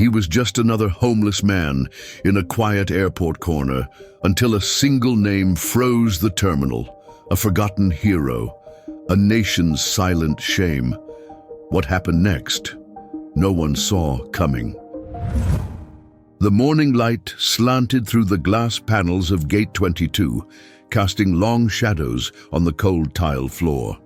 He was just another homeless man in a quiet airport corner until a single name froze the terminal, a forgotten hero, a nation's silent shame. What happened next? No one saw coming. The morning light slanted through the glass panels of Gate 22, casting long shadows on the cold tile floor.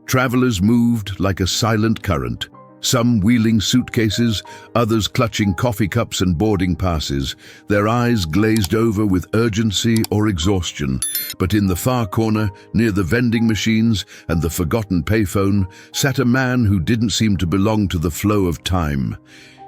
Travelers moved like a silent current, some wheeling suitcases, others clutching coffee cups and boarding passes, their eyes glazed over with urgency or exhaustion. But in the far corner, near the vending machines and the forgotten payphone, sat a man who didn't seem to belong to the flow of time.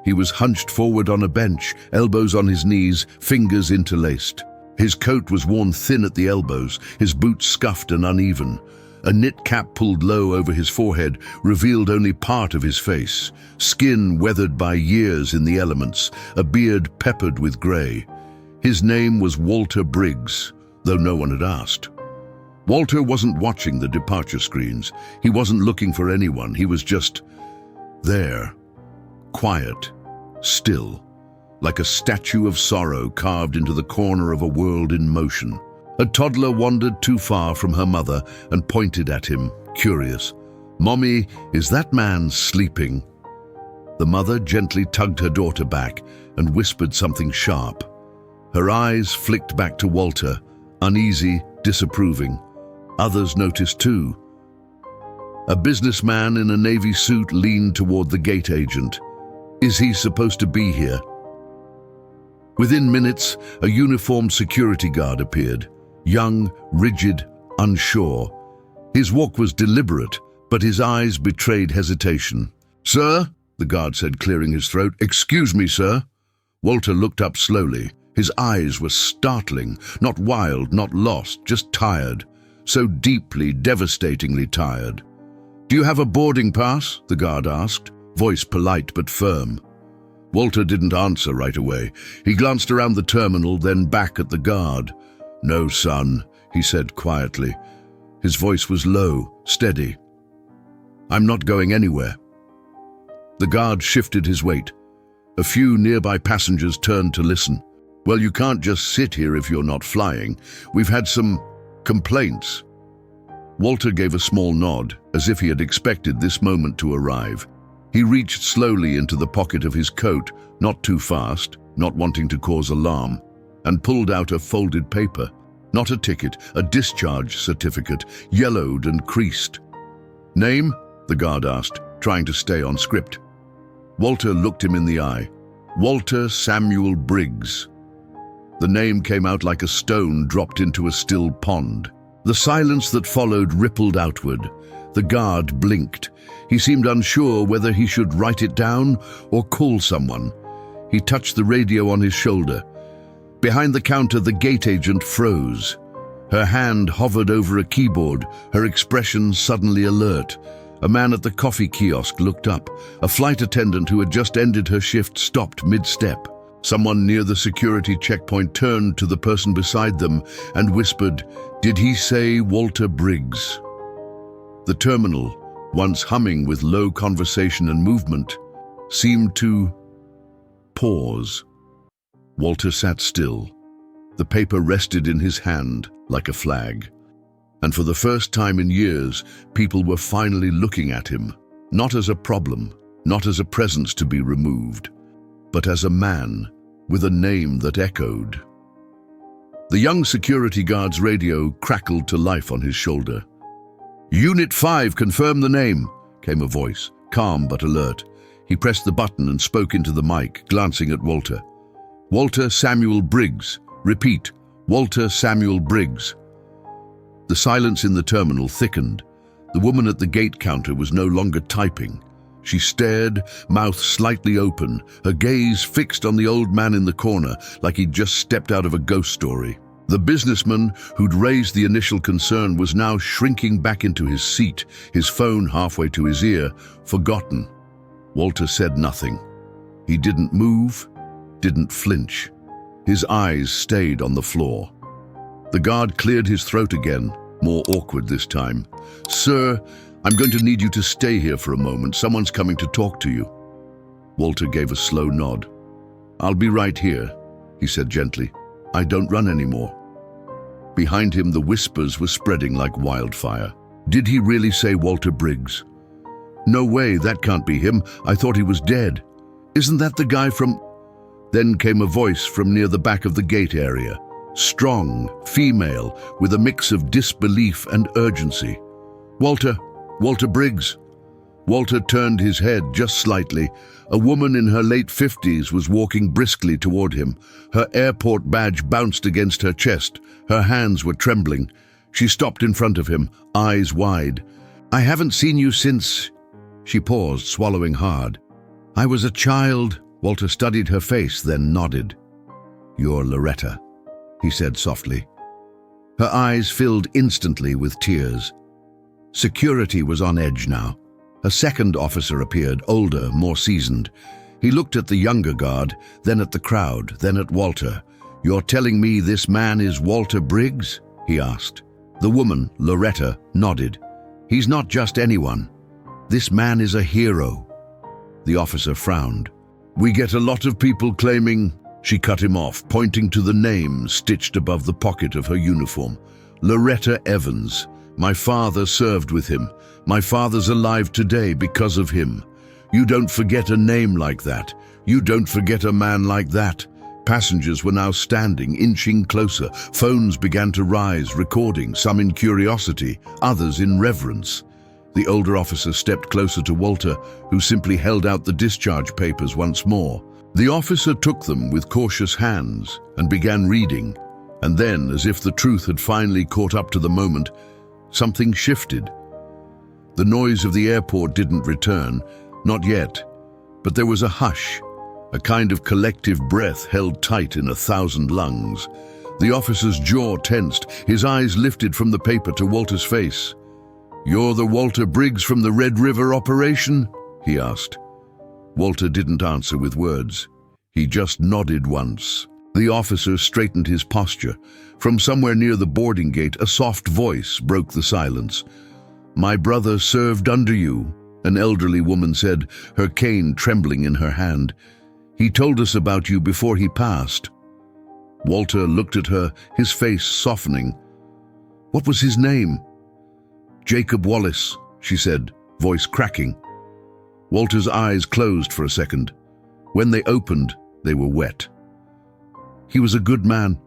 He was hunched forward on a bench, elbows on his knees, fingers interlaced. His coat was worn thin at the elbows, his boots scuffed and uneven. A knit cap pulled low over his forehead revealed only part of his face, skin weathered by years in the elements, a beard peppered with grey. His name was Walter Briggs, though no one had asked. Walter wasn't watching the departure screens. He wasn't looking for anyone. He was just there, quiet, still, like a statue of sorrow carved into the corner of a world in motion. A toddler wandered too far from her mother and pointed at him, curious. "Mommy, is that man sleeping?" The mother gently tugged her daughter back and whispered something sharp. Her eyes flicked back to Walter, uneasy, disapproving. Others noticed too. A businessman in a navy suit leaned toward the gate agent. "Is he supposed to be here?" Within minutes, a uniformed security guard appeared. Young, rigid, unsure. His walk was deliberate, but his eyes betrayed hesitation. "Sir," the guard said, clearing his throat. "Excuse me, sir." Walter looked up slowly. His eyes were startling, not wild, not lost, just tired. So deeply, devastatingly tired. "Do you have a boarding pass?" the guard asked, voice polite but firm. Walter didn't answer right away. He glanced around the terminal, then back at the guard. "No, son," he said quietly. His voice was low, steady. "I'm not going anywhere." The guard shifted his weight. A few nearby passengers turned to listen. "Well, you can't just sit here if you're not flying. We've had some complaints." Walter gave a small nod, as if he had expected this moment to arrive. He reached slowly into the pocket of his coat, not too fast, not wanting to cause alarm, and pulled out a folded paper. Not a ticket, a discharge certificate, yellowed and creased. "Name?" the guard asked, trying to stay on script. Walter looked him in the eye. "Walter Samuel Briggs." The name came out like a stone dropped into a still pond. The silence that followed rippled outward. The guard blinked. He seemed unsure whether he should write it down or call someone. He touched the radio on his shoulder. Behind the counter, the gate agent froze. Her hand hovered over a keyboard, her expression suddenly alert. A man at the coffee kiosk looked up. A flight attendant who had just ended her shift stopped mid-step. Someone near the security checkpoint turned to the person beside them and whispered, "Did he say Walter Briggs?" The terminal, once humming with low conversation and movement, seemed to pause. Walter sat still. The paper rested in his hand like a flag. And for the first time in years, people were finally looking at him, not as a problem, not as a presence to be removed, but as a man with a name that echoed. The young security guard's radio crackled to life on his shoulder. "Unit 5, confirm the name," came a voice, calm but alert. He pressed the button and spoke into the mic, glancing at Walter. "Walter Samuel Briggs. Repeat, Walter Samuel Briggs." The silence in the terminal thickened. The woman at the gate counter was no longer typing. She stared, mouth slightly open, her gaze fixed on the old man in the corner, like he'd just stepped out of a ghost story. The businessman who'd raised the initial concern was now shrinking back into his seat, his phone halfway to his ear, forgotten. Walter said nothing. He didn't move, didn't flinch. His eyes stayed on the floor. The guard cleared his throat again, more awkward this time. "Sir, I'm going to need you to stay here for a moment. Someone's coming to talk to you." Walter gave a slow nod. "I'll be right here," he said gently. "I don't run anymore." Behind him, the whispers were spreading like wildfire. Did he really say Walter Briggs? No way, that can't be him. I thought he was dead. Isn't that the guy from... Then came a voice from near the back of the gate area. Strong, female, with a mix of disbelief and urgency. Walter Briggs." Walter turned his head just slightly. A woman in her late 50s was walking briskly toward him. Her airport badge bounced against her chest. Her hands were trembling. She stopped in front of him, eyes wide. "I haven't seen you since..." She paused, swallowing hard. "I was a child." Walter studied her face, then nodded. "You're Loretta," he said softly. Her eyes filled instantly with tears. Security was on edge now. A second officer appeared, older, more seasoned. He looked at the younger guard, then at the crowd, then at Walter. "You're telling me this man is Walter Briggs?" he asked. The woman, Loretta, nodded. "He's not just anyone. This man is a hero." The officer frowned. "We get a lot of people claiming..." She cut him off, pointing to the name stitched above the pocket of her uniform. "Loretta Evans. My father served with him. My father's alive today because of him. You don't forget a name like that. You don't forget a man like that." Passengers were now standing, inching closer. Phones began to rise, recording, some in curiosity, others in reverence. The older officer stepped closer to Walter, who simply held out the discharge papers once more. The officer took them with cautious hands and began reading. And then, as if the truth had finally caught up to the moment, something shifted. The noise of the airport didn't return, not yet, but there was a hush, a kind of collective breath held tight in 1,000 lungs. The officer's jaw tensed, his eyes lifted from the paper to Walter's face. "You're the Walter Briggs from the Red River operation?" he asked. Walter didn't answer with words. He just nodded once. The officer straightened his posture. From somewhere near the boarding gate, a soft voice broke the silence. "My brother served under you," an elderly woman said, her cane trembling in her hand. "He told us about you before he passed." Walter looked at her, his face softening. "What was his name?" "Jacob Wallace," she said, voice cracking. Walter's eyes closed for a second. When they opened, they were wet. "He was a good man.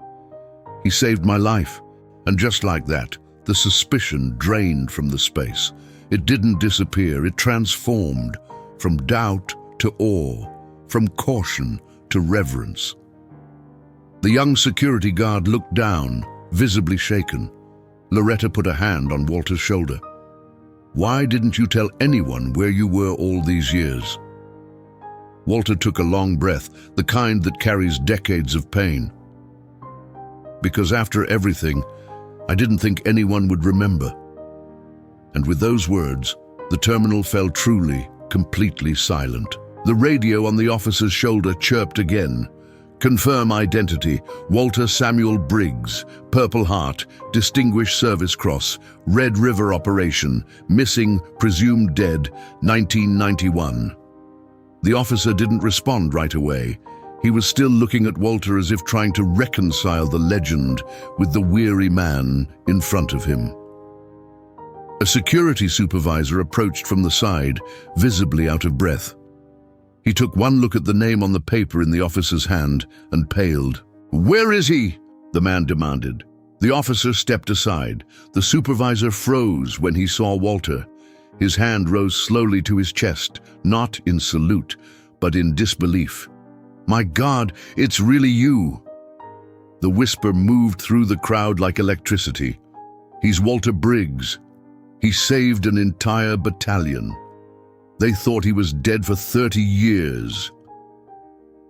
He saved my life." And just like that, the suspicion drained from the space. It didn't disappear, it transformed, from doubt to awe, from caution to reverence. The young security guard looked down, visibly shaken. Loretta put a hand on Walter's shoulder. "Why didn't you tell anyone where you were all these years?" Walter took a long breath, the kind that carries decades of pain. "Because after everything, I didn't think anyone would remember." And with those words, the terminal fell truly, completely silent. The radio on the officer's shoulder chirped again. "Confirm identity, Walter Samuel Briggs, Purple Heart, Distinguished Service Cross, Red River Operation, missing, presumed dead, 1991. The officer didn't respond right away. He was still looking at Walter as if trying to reconcile the legend with the weary man in front of him. A security supervisor approached from the side, visibly out of breath. He took one look at the name on the paper in the officer's hand and paled. "Where is he?" the man demanded. The officer stepped aside. The supervisor froze when he saw Walter. His hand rose slowly to his chest, not in salute, but in disbelief. "My God, it's really you!" The whisper moved through the crowd like electricity. "He's Walter Briggs. He saved an entire battalion. They thought he was dead for 30 years.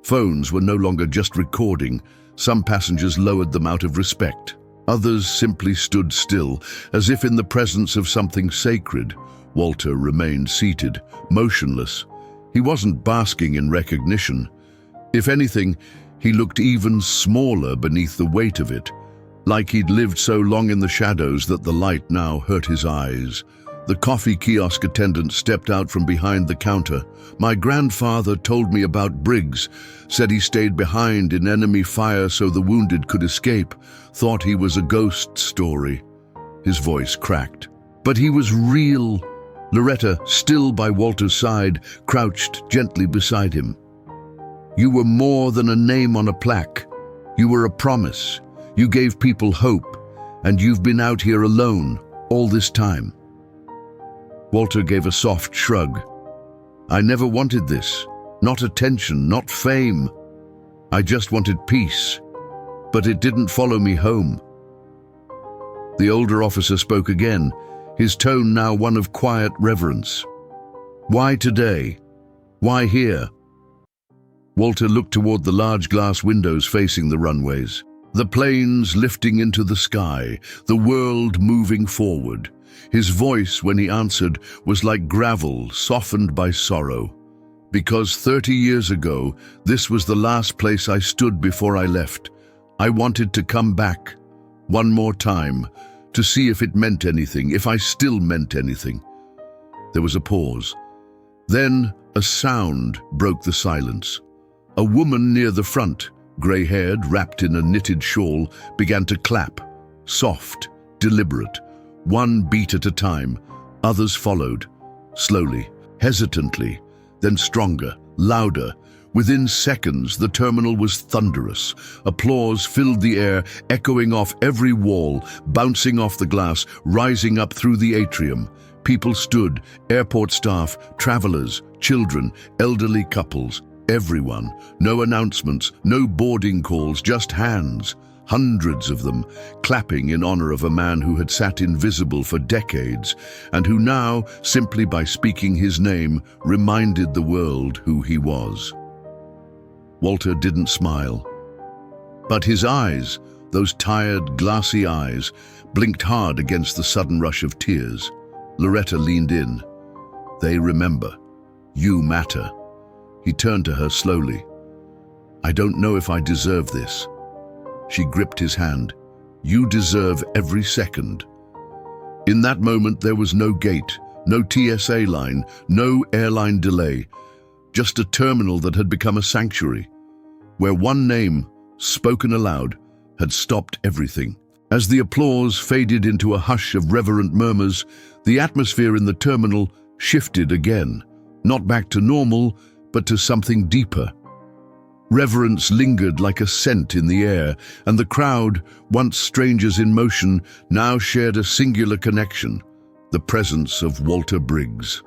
Phones were no longer just recording. Some passengers lowered them out of respect. Others simply stood still, as if in the presence of something sacred. Walter remained seated, motionless. He wasn't basking in recognition. If anything, he looked even smaller beneath the weight of it, like he'd lived so long in the shadows that the light now hurt his eyes. The coffee kiosk attendant stepped out from behind the counter. My grandfather told me about Briggs, said he stayed behind in enemy fire so the wounded could escape, thought he was a ghost story. His voice cracked. But he was real. Loretta, still by Walter's side, crouched gently beside him. You were more than a name on a plaque. You were a promise. You gave people hope, and you've been out here alone all this time. Walter gave a soft shrug. I never wanted this. Not attention, not fame. I just wanted peace. But it didn't follow me home. The older officer spoke again, his tone now one of quiet reverence. Why today? Why here? Walter looked toward the large glass windows facing the runways. The planes lifting into the sky, the world moving forward. His voice, when he answered, was like gravel softened by sorrow. Because 30 years ago, this was the last place I stood before I left. I wanted to come back, one more time, to see if it meant anything, if I still meant anything. There was a pause. Then a sound broke the silence. A woman near the front, grey-haired, wrapped in a knitted shawl, began to clap, soft, deliberate. One beat at a time, others followed, slowly, hesitantly, then stronger, louder. Within seconds, the terminal was thunderous. Applause filled the air, echoing off every wall, bouncing off the glass, rising up through the atrium. People stood, airport staff, travelers, children, elderly couples, everyone. No announcements, no boarding calls, just hands. Hundreds of them, clapping in honor of a man who had sat invisible for decades and who now, simply by speaking his name, reminded the world who he was. Walter didn't smile. But his eyes, those tired, glassy eyes, blinked hard against the sudden rush of tears. Loretta leaned in. They remember. You matter. He turned to her slowly. I don't know if I deserve this. She gripped his hand. You deserve every second. In that moment, there was no gate, no TSA line, no airline delay, just a terminal that had become a sanctuary, where one name, spoken aloud, had stopped everything. As the applause faded into a hush of reverent murmurs, the atmosphere in the terminal shifted again, not back to normal, but to something deeper. Reverence lingered like a scent in the air, and the crowd, once strangers in motion, now shared a singular connection, the presence of Walter Briggs.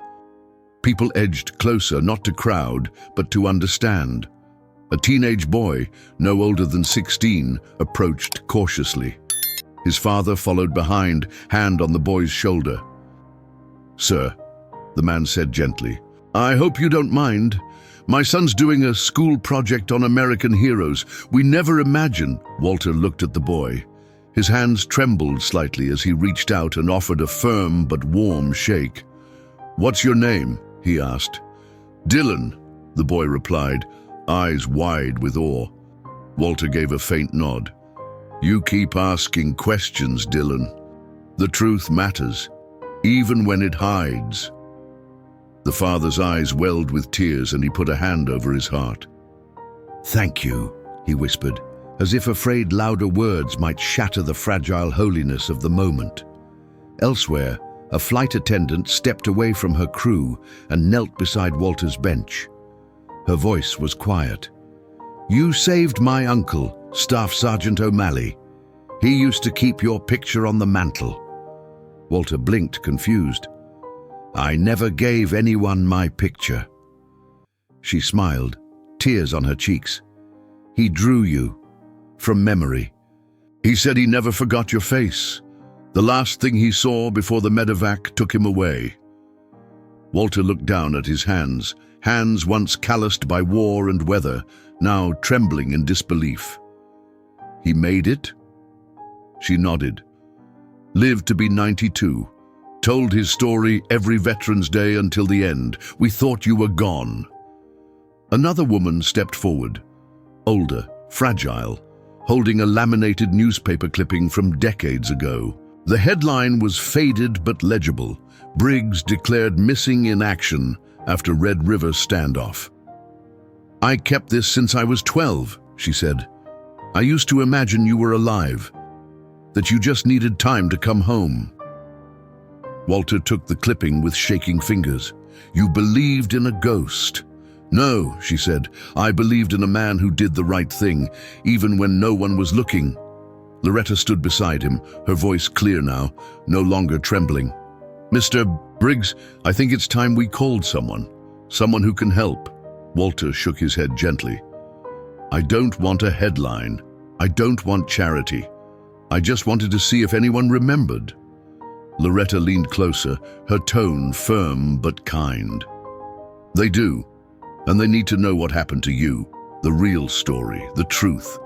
People edged closer, not to crowd, but to understand. A teenage boy, no older than 16, approached cautiously. His father followed behind, hand on the boy's shoulder. Sir, the man said gently, I hope you don't mind. My son's doing a school project on American heroes. We never imagined. Walter looked at the boy. His hands trembled slightly as he reached out and offered a firm but warm shake. What's your name? He asked. Dylan, the boy replied, eyes wide with awe. Walter gave a faint nod. You keep asking questions, Dylan. The truth matters, even when it hides. The father's eyes welled with tears and he put a hand over his heart. Thank you, he whispered, as if afraid louder words might shatter the fragile holiness of the moment. Elsewhere, a flight attendant stepped away from her crew and knelt beside Walter's bench. Her voice was quiet. You saved my uncle, Staff Sergeant O'Malley. He used to keep your picture on the mantle. Walter blinked, confused. I never gave anyone my picture. She smiled, tears on her cheeks. He drew you, from memory. He said he never forgot your face, the last thing he saw before the medevac took him away. Walter looked down at his hands, hands once calloused by war and weather, now trembling in disbelief. He made it? She nodded. Lived to be 92. Told his story every Veterans Day until the end. We thought you were gone. Another woman stepped forward, older, fragile, holding a laminated newspaper clipping from decades ago. The headline was faded but legible. Briggs declared missing in action after Red River standoff. "I kept this since I was 12, she said. "I used to imagine you were alive, that you just needed time to come home." Walter took the clipping with shaking fingers. "You believed in a ghost." "No," she said. "I believed in a man who did the right thing, even when no one was looking." Loretta stood beside him, her voice clear now, no longer trembling. "Mr. Briggs, I think it's time we called someone. Someone who can help." Walter shook his head gently. "I don't want a headline. I don't want charity. I just wanted to see if anyone remembered." Loretta leaned closer, her tone firm but kind. "They do, and they need to know what happened to you, the real story, the truth."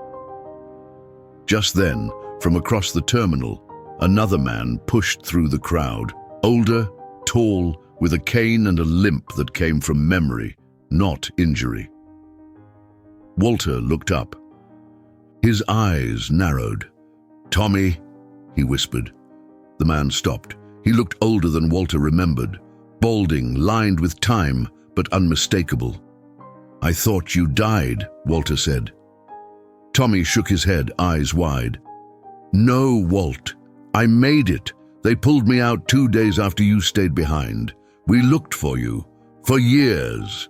Just then, from across the terminal, another man pushed through the crowd, older, tall, with a cane and a limp that came from memory, not injury. Walter looked up. His eyes narrowed. "Tommy," he whispered. The man stopped. He looked older than Walter remembered, balding, lined with time, but unmistakable. "I thought you died," Walter said. Tommy shook his head, eyes wide. "No, Walt. I made it. They pulled me out 2 days after you stayed behind. We looked for you. For years."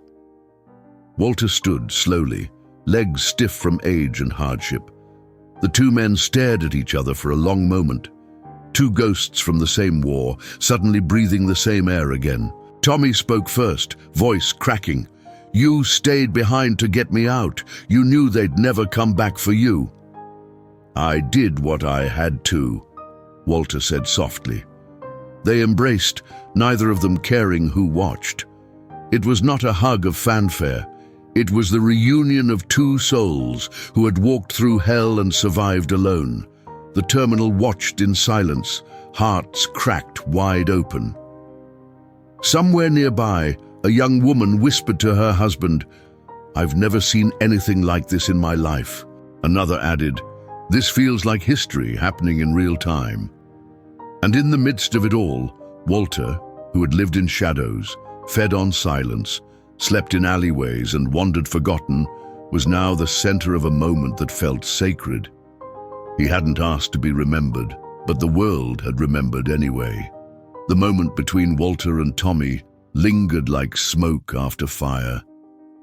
Walter stood slowly, legs stiff from age and hardship. The two men stared at each other for a long moment. Two ghosts from the same war, suddenly breathing the same air again. Tommy spoke first, voice cracking. "You stayed behind to get me out. You knew they'd never come back for you." "I did what I had to," Walter said softly. They embraced, neither of them caring who watched. It was not a hug of fanfare. It was the reunion of two souls who had walked through hell and survived alone. The terminal watched in silence, hearts cracked wide open. Somewhere nearby, a young woman whispered to her husband, "I've never seen anything like this in my life." Another added, "This feels like history happening in real time." And in the midst of it all, Walter, who had lived in shadows, fed on silence, slept in alleyways and wandered forgotten, was now the center of a moment that felt sacred. He hadn't asked to be remembered, but the world had remembered anyway. The moment between Walter and Tommy lingered like smoke after fire,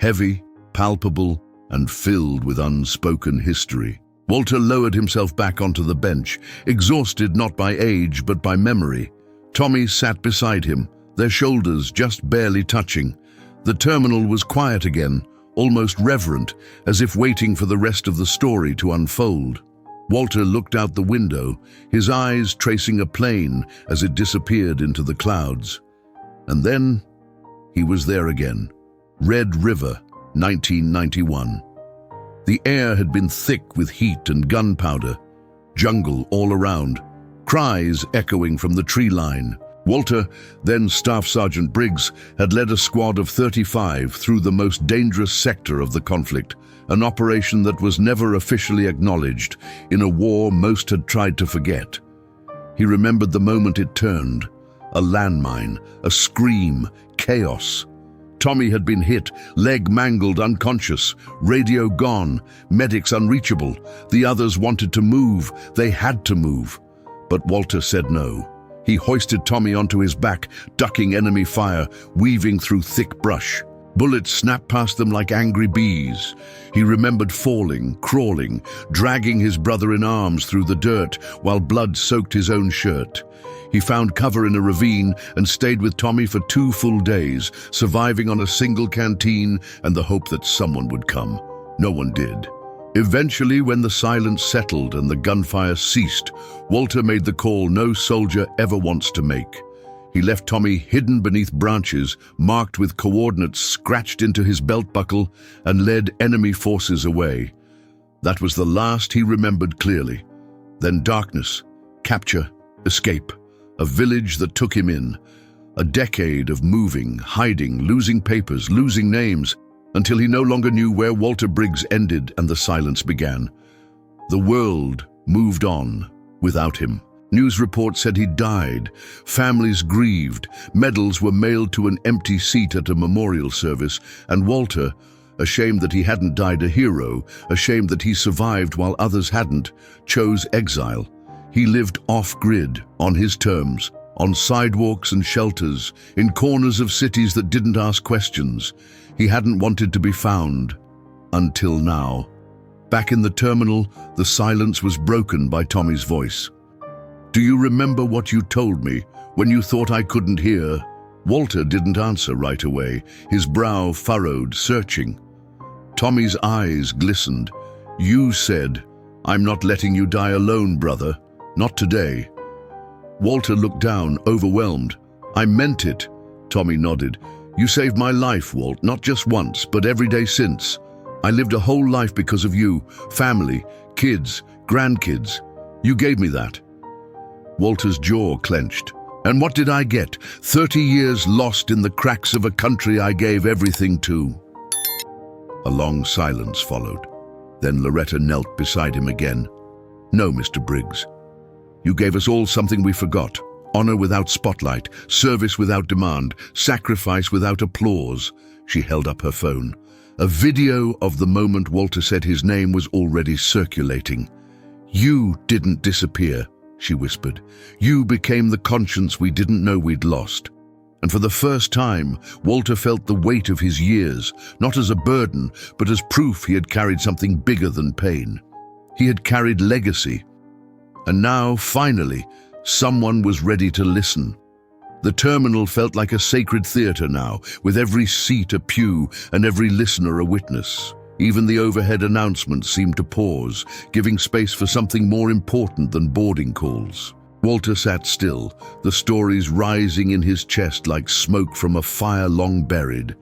heavy, palpable, and filled with unspoken history. Walter lowered himself back onto the bench, exhausted not by age but by memory. Tommy sat beside him, their shoulders just barely touching. The terminal was quiet again, almost reverent, as if waiting for the rest of the story to unfold. Walter looked out the window, his eyes tracing a plane as it disappeared into the clouds. And then he was there again. Red River, 1991. The air had been thick with heat and gunpowder, jungle all around, cries echoing from the tree line. Walter, then Staff Sergeant Briggs, had led a squad of 35 through the most dangerous sector of the conflict, an operation that was never officially acknowledged, in a war most had tried to forget. He remembered the moment it turned. A landmine, a scream, chaos. Tommy had been hit, leg mangled, unconscious, radio gone, medics unreachable. The others wanted to move, they had to move. But Walter said no. He hoisted Tommy onto his back, ducking enemy fire, weaving through thick brush. Bullets snapped past them like angry bees. He remembered falling, crawling, dragging his brother in arms through the dirt while blood soaked his own shirt. He found cover in a ravine and stayed with Tommy for 2 full days, surviving on a single canteen and the hope that someone would come. No one did. Eventually, when the silence settled and the gunfire ceased, Walter made the call no soldier ever wants to make. He left Tommy hidden beneath branches, marked with coordinates scratched into his belt buckle, and led enemy forces away. That was the last he remembered clearly. Then darkness, capture, escape, a village that took him in. A decade of moving, hiding, losing papers, losing names, until he no longer knew where Walter Briggs ended and the silence began. The world moved on without him. News reports said he died. Families grieved. Medals were mailed to an empty seat at a memorial service. And Walter, ashamed that he hadn't died a hero, ashamed that he survived while others hadn't, chose exile. He lived off-grid, on his terms, on sidewalks and shelters, in corners of cities that didn't ask questions. He hadn't wanted to be found. Until now. Back in the terminal, the silence was broken by Tommy's voice. "Do you remember what you told me when you thought I couldn't hear?" Walter didn't answer right away, his brow furrowed, searching. Tommy's eyes glistened. "You said, 'I'm not letting you die alone, brother. Not today.'" Walter looked down, overwhelmed. "I meant it." Tommy nodded. "You saved my life, Walt, not just once, but every day since. I lived a whole life because of you, family, kids, grandkids. You gave me that." Walter's jaw clenched. "And what did I get? 30 years lost in the cracks of a country I gave everything to." A long silence followed. Then Loretta knelt beside him again. "No, Mr. Briggs. You gave us all something we forgot. Honor without spotlight, service without demand, sacrifice without applause." She held up her phone. A video of the moment Walter said his name was already circulating. "You didn't disappear," she whispered. "You became the conscience we didn't know we'd lost." And for the first time, Walter felt the weight of his years, not as a burden, but as proof he had carried something bigger than pain. He had carried legacy. And now, finally, someone was ready to listen. The terminal felt like a sacred theater now, with every seat a pew and every listener a witness. Even the overhead announcements seemed to pause, giving space for something more important than boarding calls. Walter sat still, the stories rising in his chest like smoke from a fire long buried.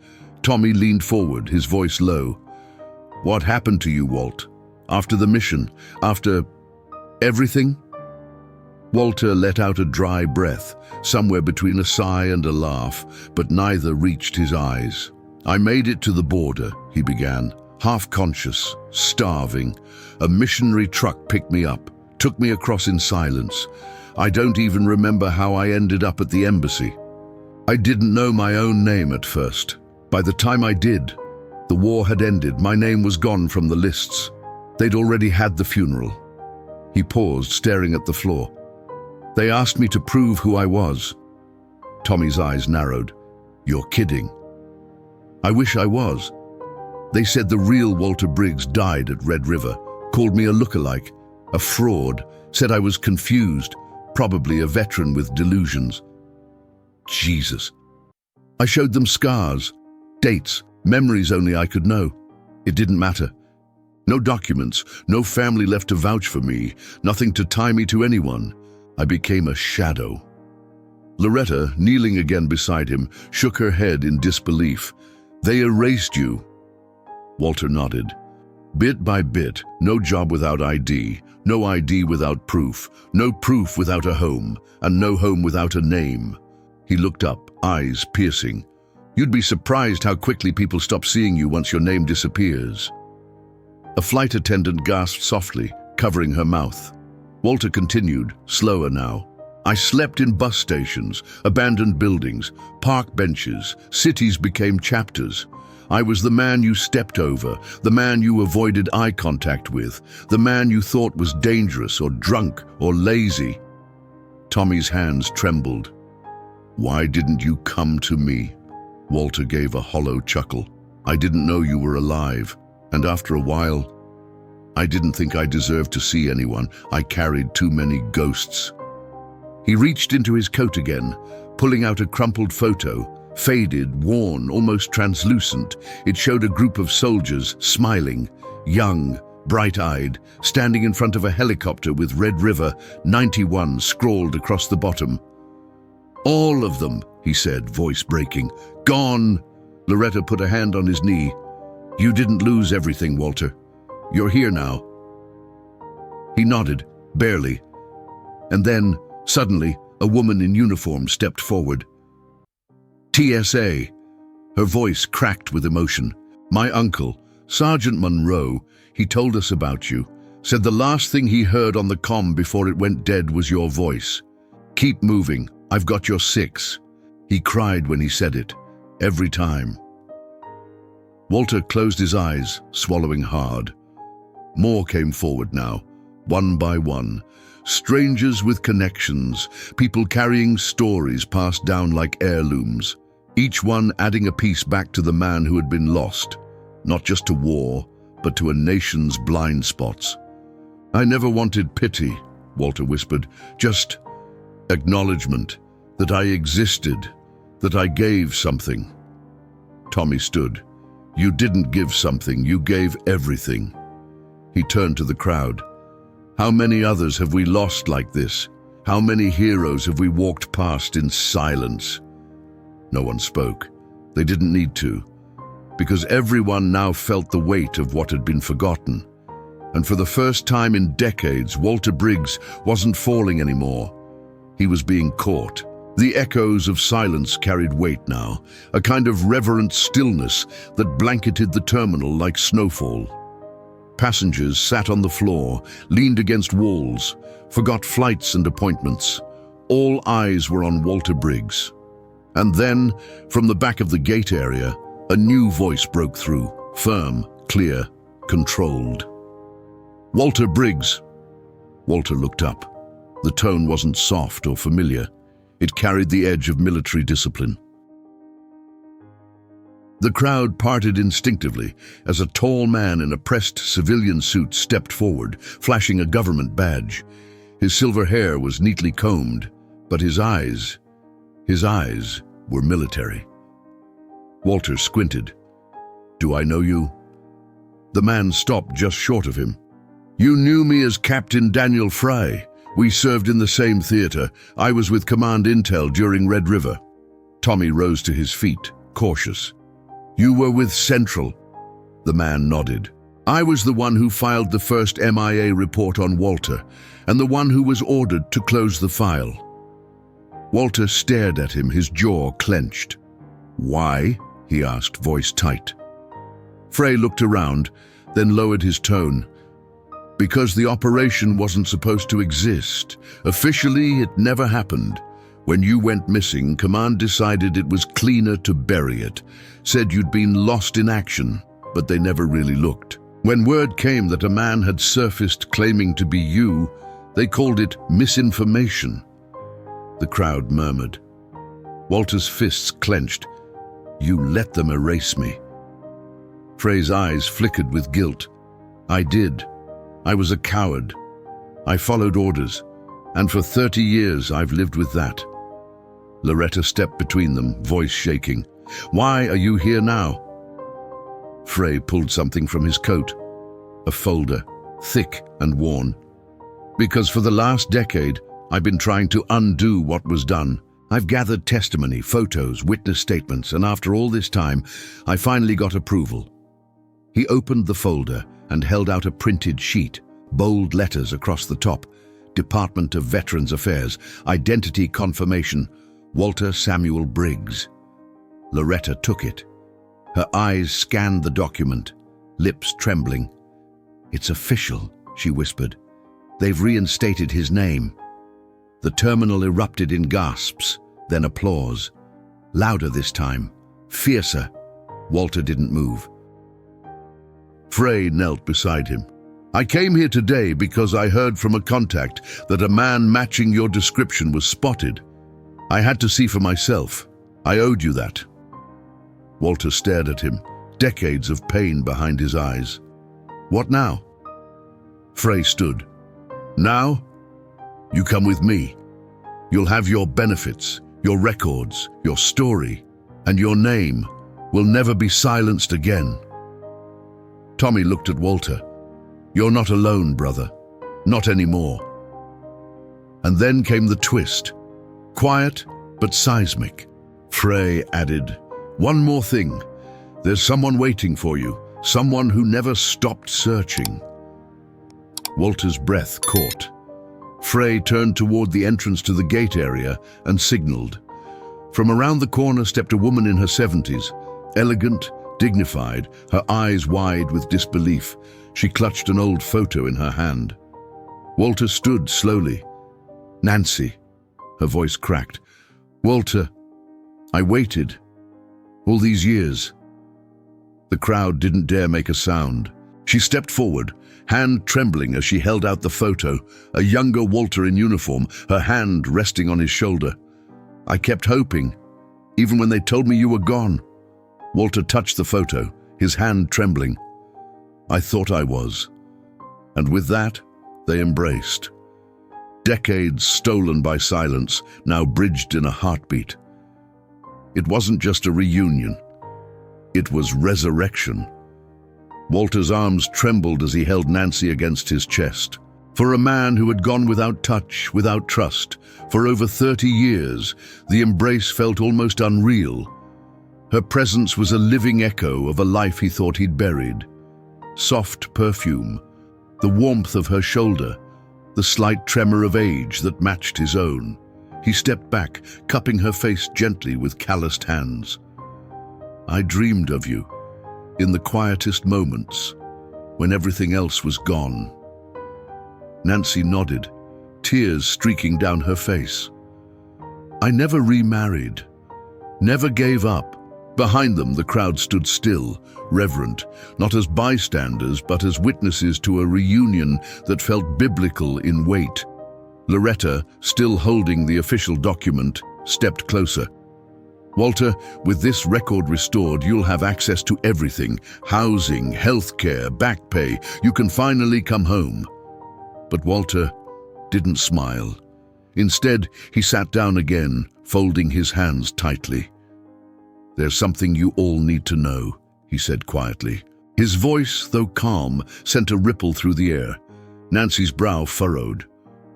Tommy leaned forward, his voice low. "What happened to you, Walt? After the mission? After everything?" Walter let out a dry breath, somewhere between a sigh and a laugh, but neither reached his eyes. "I made it to the border," he began, half-conscious, starving. "A missionary truck picked me up, took me across in silence. I don't even remember how I ended up at the embassy. I didn't know my own name at first. By the time I did, the war had ended. My name was gone from the lists. They'd already had the funeral." He paused, staring at the floor. "They asked me to prove who I was." Tommy's eyes narrowed. "You're kidding." "I wish I was. They said the real Walter Briggs died at Red River, called me a lookalike, a fraud, said I was confused, probably a veteran with delusions." Jesus. I showed them scars, dates, memories only I could know. It didn't matter. No documents, no family left to vouch for me, nothing to tie me to anyone. I became a shadow. Loretta, kneeling again beside him, shook her head in disbelief. "They erased you." Walter nodded. "Bit by bit, no job without ID, no ID without proof, no proof without a home, and no home without a name." He looked up, eyes piercing. "You'd be surprised how quickly people stop seeing you once your name disappears." A flight attendant gasped softly, covering her mouth. Walter continued, slower now. "I slept in bus stations, abandoned buildings, park benches. Cities became chapters. I was the man you stepped over, the man you avoided eye contact with, the man you thought was dangerous or drunk or lazy." Tommy's hands trembled. "Why didn't you come to me?" Walter gave a hollow chuckle. "I didn't know you were alive, and after a while, I didn't think I deserved to see anyone. I carried too many ghosts." He reached into his coat again, pulling out a crumpled photo, faded, worn, almost translucent. It showed a group of soldiers, smiling, young, bright-eyed, standing in front of a helicopter with Red River 91 scrawled across the bottom. "All of them," he said, voice breaking. "Gone." Loretta put a hand on his knee. "You didn't lose everything, Walter. You're here now." He nodded, barely. And then, suddenly, a woman in uniform stepped forward. "TSA." Her voice cracked with emotion. "My uncle, Sergeant Monroe, he told us about you. Said the last thing he heard on the comm before it went dead was your voice. Keep moving, I've got your 6. He cried when he said it, every time. Walter closed his eyes, swallowing hard. More came forward now, one by one. Strangers with connections, people carrying stories passed down like heirlooms, each one adding a piece back to the man who had been lost, not just to war, but to a nation's blind spots. I never wanted pity, Walter whispered, just acknowledgement that I existed, that I gave something. Tommy stood. You didn't give something, you gave everything. He turned to the crowd. How many others have we lost like this? How many heroes have we walked past in silence? No one spoke. They didn't need to, because everyone now felt the weight of what had been forgotten. And for the first time in decades, Walter Briggs wasn't falling anymore. He was being caught. The echoes of silence carried weight now, a kind of reverent stillness that blanketed the terminal like snowfall. Passengers sat on the floor, leaned against walls, forgot flights and appointments. All eyes were on Walter Briggs. And then, from the back of the gate area, a new voice broke through, firm, clear, controlled. Walter Briggs. Walter looked up. The tone wasn't soft or familiar. It carried the edge of military discipline. The crowd parted instinctively as a tall man in a pressed civilian suit stepped forward, flashing a government badge. His silver hair was neatly combed, but his eyes were military. Walter squinted. Do I know you? The man stopped just short of him. You knew me as Captain Daniel Fry. We served in the same theater. I was with Command Intel during Red River. Tommy rose to his feet, cautious. You were with Central. The man nodded. I was the one who filed the first MIA report on Walter, and the one who was ordered to close the file. Walter stared at him, his jaw clenched. Why? He asked, voice tight. Frey looked around, then lowered his tone. Because the operation wasn't supposed to exist. Officially, it never happened. When you went missing, Command decided it was cleaner to bury it. Said you'd been lost in action, but they never really looked. When word came that a man had surfaced claiming to be you, they called it misinformation. The crowd murmured. Walter's fists clenched. You let them erase me. Frey's eyes flickered with guilt. I did. I was a coward. I followed orders, and for 30 years I've lived with that. Loretta stepped between them, voice shaking. Why are you here now? Frey pulled something from his coat, a folder, thick and worn. Because for the last decade, I've been trying to undo what was done. I've gathered testimony, photos, witness statements, and after all this time, I finally got approval. He opened the folder and held out a printed sheet, bold letters across the top. Department of Veterans Affairs, Identity Confirmation, Walter Samuel Briggs. Loretta took it. Her eyes scanned the document, lips trembling. It's official, she whispered. They've reinstated his name. The terminal erupted in gasps, then applause. Louder this time, fiercer. Walter didn't move. Frey knelt beside him. I came here today because I heard from a contact that a man matching your description was spotted. I had to see for myself. I owed you that. Walter stared at him, decades of pain behind his eyes. What now? Frey stood. Now, you come with me. You'll have your benefits, your records, your story, and your name will never be silenced again. Tommy looked at Walter. You're not alone, brother. Not anymore. And then came the twist. Quiet, but seismic. Frey added, one more thing. There's someone waiting for you. Someone who never stopped searching. Walter's breath caught. Frey turned toward the entrance to the gate area and signaled. From around the corner stepped a woman in her 70s, elegant, Dignified, her eyes wide with disbelief, she clutched an old photo in her hand. Walter stood slowly. "Nancy," her voice cracked. "Walter, I waited. All these years." The crowd didn't dare make a sound. She stepped forward, hand trembling as she held out the photo, a younger Walter in uniform, her hand resting on his shoulder. "I kept hoping, even when they told me you were gone." Walter touched the photo, his hand trembling. "I thought I was." And with that, they embraced. Decades stolen by silence, now bridged in a heartbeat. It wasn't just a reunion. It was resurrection. Walter's arms trembled as he held Nancy against his chest. For a man who had gone without touch, without trust, for over 30 years, the embrace felt almost unreal. Her presence was a living echo of a life he thought he'd buried. Soft perfume, the warmth of her shoulder, the slight tremor of age that matched his own. He stepped back, cupping her face gently with calloused hands. "I dreamed of you, in the quietest moments, when everything else was gone." Nancy nodded, tears streaking down her face. "I never remarried, never gave up." Behind them, the crowd stood still, reverent, not as bystanders, but as witnesses to a reunion that felt biblical in weight. Loretta, still holding the official document, stepped closer. "Walter, with this record restored, you'll have access to everything: housing, healthcare, back pay. You can finally come home." But Walter didn't smile. Instead, he sat down again, folding his hands tightly. "There's something you all need to know," he said quietly. His voice, though calm, sent a ripple through the air. Nancy's brow furrowed.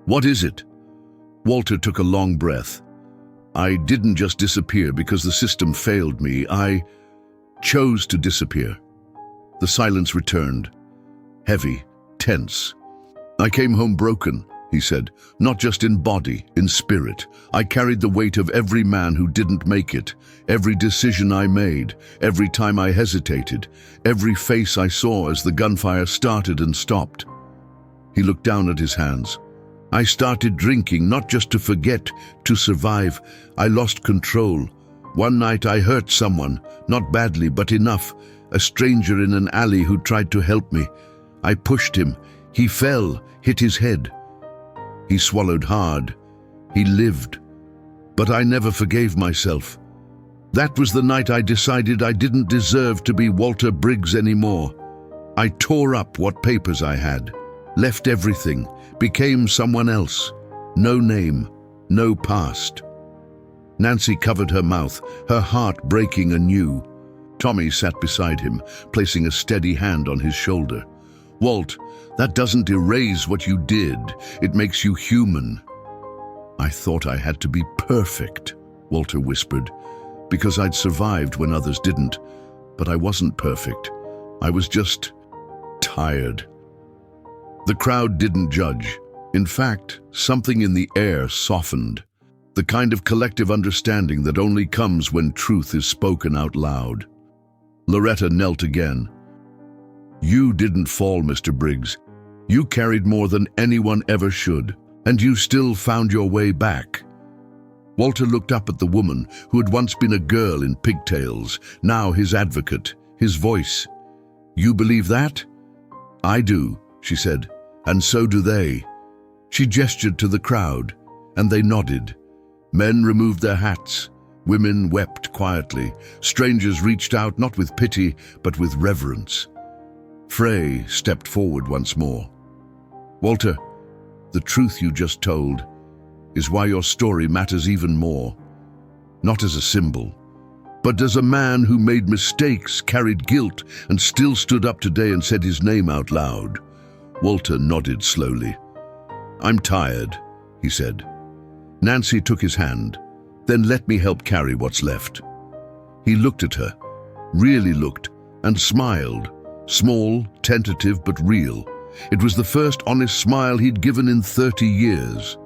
"What is it?" Walter took a long breath. "I didn't just disappear because the system failed me. I chose to disappear." The silence returned, heavy, tense. "I came home broken," he said, "not just in body, in spirit. I carried the weight of every man who didn't make it, every decision I made, every time I hesitated, every face I saw as the gunfire started and stopped." He looked down at his hands. "I started drinking, not just to forget, to survive. I lost control. One night I hurt someone, not badly, but enough, a stranger in an alley who tried to help me. I pushed him. He fell, hit his head. He swallowed hard. He lived. But I never forgave myself. That was the night I decided I didn't deserve to be Walter Briggs anymore. I tore up what papers I had, left everything, became someone else. No name, no past." Nancy covered her mouth, her heart breaking anew. Tommy sat beside him, placing a steady hand on his shoulder. "Walt, that doesn't erase what you did. It makes you human." "I thought I had to be perfect," Walter whispered, "because I'd survived when others didn't. But I wasn't perfect. I was just tired." The crowd didn't judge. In fact, something in the air softened. The kind of collective understanding that only comes when truth is spoken out loud. Loretta knelt again. "You didn't fall, Mr. Briggs. You carried more than anyone ever should, and you still found your way back." Walter looked up at the woman who had once been a girl in pigtails, now his advocate, his voice. "You believe that?" "I do," she said, "and so do they." She gestured to the crowd, and they nodded. Men removed their hats. Women wept quietly. Strangers reached out not with pity, but with reverence. Frey stepped forward once more. "Walter, the truth you just told is why your story matters even more. Not as a symbol, but as a man who made mistakes, carried guilt, and still stood up today and said his name out loud." Walter nodded slowly. "I'm tired," he said. Nancy took his hand. "Then let me help carry what's left." He looked at her, really looked, and smiled. Small, tentative, but real. It was the first honest smile he'd given in 30 years.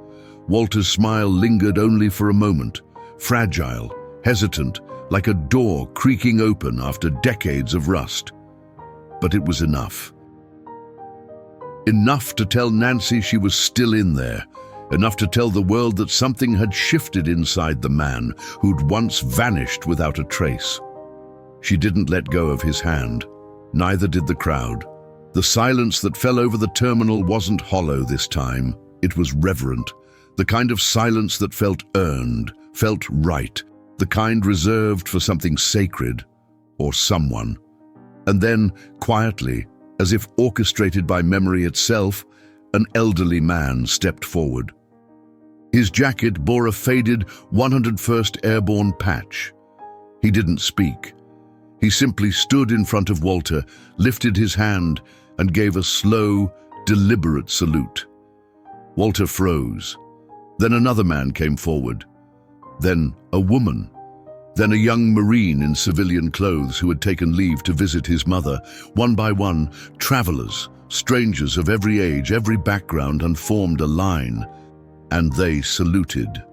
Walter's smile lingered only for a moment, fragile, hesitant, like a door creaking open after decades of rust. But it was enough. Enough to tell Nancy she was still in there. Enough to tell the world that something had shifted inside the man who'd once vanished without a trace. She didn't let go of his hand. Neither did the crowd. The silence that fell over the terminal wasn't hollow this time. It was reverent. The kind of silence that felt earned, felt right. The kind reserved for something sacred or someone. And then, quietly, as if orchestrated by memory itself, an elderly man stepped forward. His jacket bore a faded 101st Airborne patch. He didn't speak. He simply stood in front of Walter, lifted his hand, and gave a slow, deliberate salute. Walter froze. Then another man came forward. Then a woman. Then a young Marine in civilian clothes who had taken leave to visit his mother. One by one, travelers, strangers of every age, every background, and formed a line. And they saluted.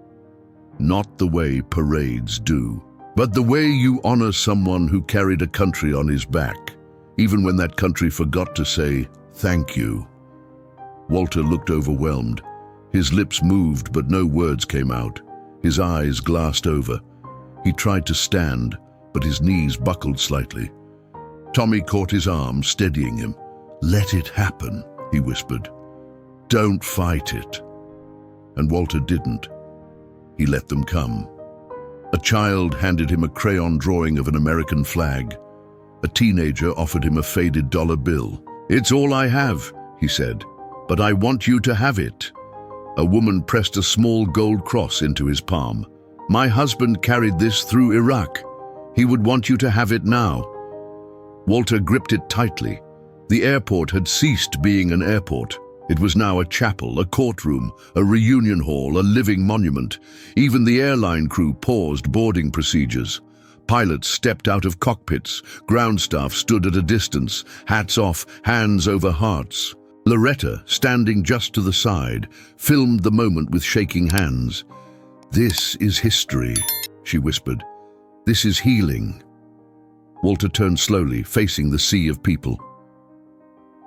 Not the way parades do, but the way you honor someone who carried a country on his back, even when that country forgot to say thank you. Walter looked overwhelmed. His lips moved, but no words came out. His eyes glassed over. He tried to stand, but his knees buckled slightly. Tommy caught his arm, steadying him. "Let it happen," he whispered. "Don't fight it." And Walter didn't. He let them come. A child handed him a crayon drawing of an American flag. A teenager offered him a faded dollar bill. "It's all I have," he said, "but I want you to have it." A woman pressed a small gold cross into his palm. "My husband carried this through Iraq. He would want you to have it now." Walter gripped it tightly. The airport had ceased being an airport. It was now a chapel, a courtroom, a reunion hall, a living monument. Even the airline crew paused boarding procedures. Pilots stepped out of cockpits. Ground staff stood at a distance, hats off, hands over hearts. Loretta, standing just to the side, filmed the moment with shaking hands. "This is history," she whispered. "This is healing." Walter turned slowly, facing the sea of people.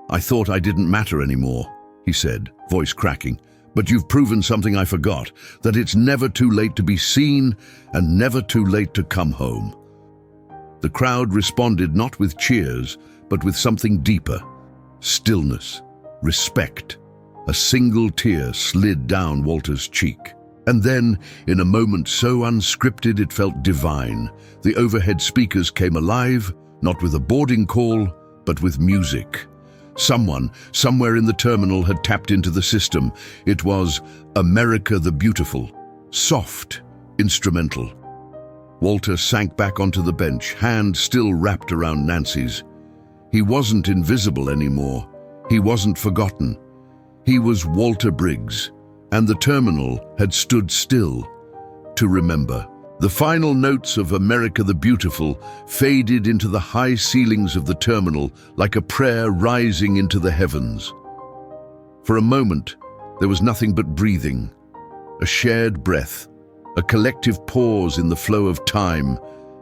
"I thought I didn't matter anymore," he said, voice cracking. "But you've proven something I forgot, that it's never too late to be seen and never too late to come home." The crowd responded not with cheers, but with something deeper. Stillness, respect. A single tear slid down Walter's cheek. And then, in a moment so unscripted it felt divine, the overhead speakers came alive, not with a boarding call, but with music. Someone, somewhere in the terminal, had tapped into the system. It was America the Beautiful, soft, instrumental. Walter sank back onto the bench, hand still wrapped around Nancy's. He wasn't invisible anymore. He wasn't forgotten. He was Walter Briggs, and the terminal had stood still to remember. The final notes of America the Beautiful faded into the high ceilings of the terminal like a prayer rising into the heavens. For a moment, there was nothing but breathing, a shared breath, a collective pause in the flow of time,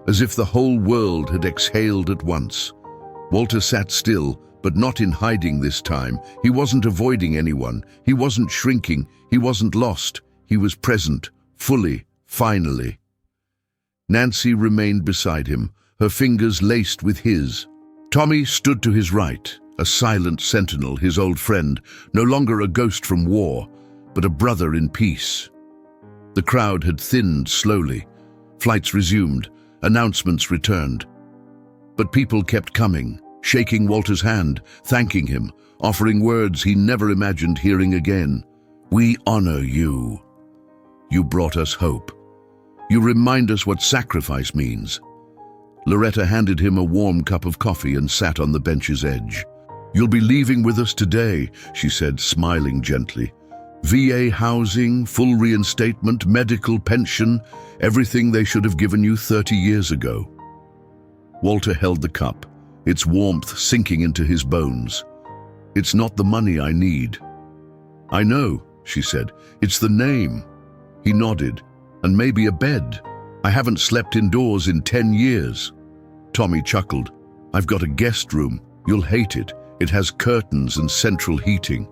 as if the whole world had exhaled at once. Walter sat still, but not in hiding this time. He wasn't avoiding anyone. He wasn't shrinking. He wasn't lost. He was present, fully, finally. Nancy remained beside him, her fingers laced with his. Tommy stood to his right, a silent sentinel, his old friend, no longer a ghost from war, but a brother in peace. The crowd had thinned slowly. Flights resumed, announcements returned. But people kept coming, shaking Walter's hand, thanking him, offering words he never imagined hearing again. "We honor you. You brought us hope. You remind us what sacrifice means." Loretta handed him a warm cup of coffee and sat on the bench's edge. "You'll be leaving with us today," she said, smiling gently. "VA housing, full reinstatement, medical pension, everything they should have given you 30 years ago." Walter held the cup, its warmth sinking into his bones. "It's not the money I need." "I know," she said. "It's the name." He nodded. "And maybe a bed." I haven't slept indoors in 10 years. Tommy chuckled. I've got a guest room. You'll hate it. It has curtains and central heating.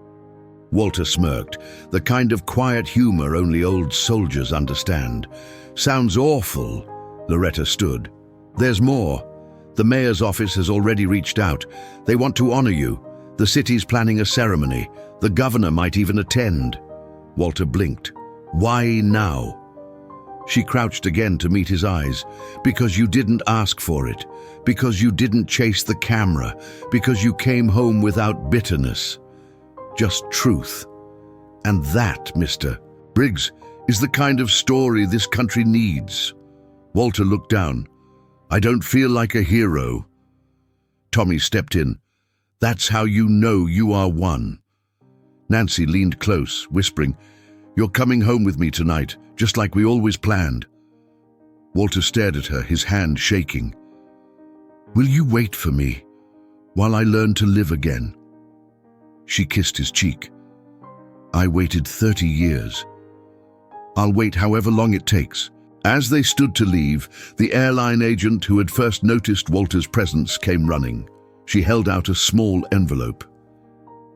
Walter smirked, the kind of quiet humor only old soldiers understand. Sounds awful. Loretta stood. There's more. The mayor's office has already reached out. They want to honor you. The city's planning a ceremony. The governor might even attend. Walter blinked. Why now? She crouched again to meet his eyes. Because you didn't ask for it. Because you didn't chase the camera. Because you came home without bitterness. Just truth. And that, Mr. Briggs, is the kind of story this country needs. Walter looked down. I don't feel like a hero. Tommy stepped in. That's how you know you are one. Nancy leaned close, whispering, You're coming home with me tonight, just like we always planned. Walter stared at her, his hand shaking. Will you wait for me while I learn to live again? She kissed his cheek. I waited 30 years. I'll wait however long it takes. As they stood to leave, the airline agent who had first noticed Walter's presence came running. She held out a small envelope.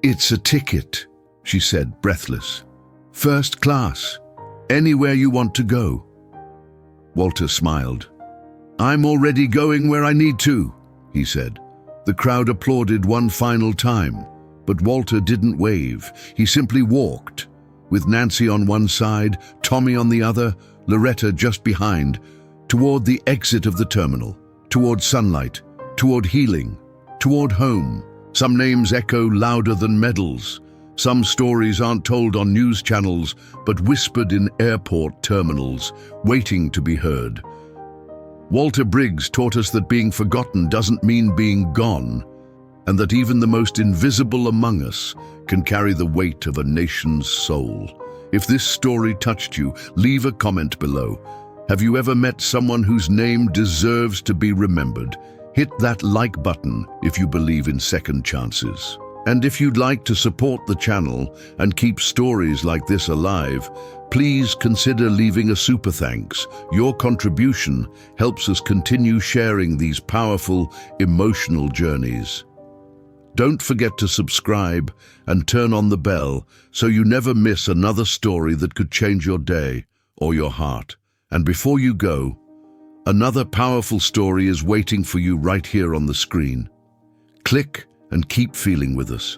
It's a ticket, she said, breathless. First class. Anywhere you want to go. Walter smiled. I'm already going where I need to, he said. The crowd applauded one final time, but Walter didn't wave. He simply walked, with Nancy on one side, Tommy on the other, Loretta just behind, toward the exit of the terminal, toward sunlight, toward healing, toward home. Some names echo louder than medals. Some stories aren't told on news channels, but whispered in airport terminals, waiting to be heard. Walter Briggs taught us that being forgotten doesn't mean being gone, and that even the most invisible among us can carry the weight of a nation's soul. If this story touched you, leave a comment below. Have you ever met someone whose name deserves to be remembered? Hit that like button if you believe in second chances. And if you'd like to support the channel and keep stories like this alive, please consider leaving a super thanks. Your contribution helps us continue sharing these powerful, emotional journeys. Don't forget to subscribe and turn on the bell so you never miss another story that could change your day or your heart. And before you go, another powerful story is waiting for you right here on the screen. Click and keep feeling with us.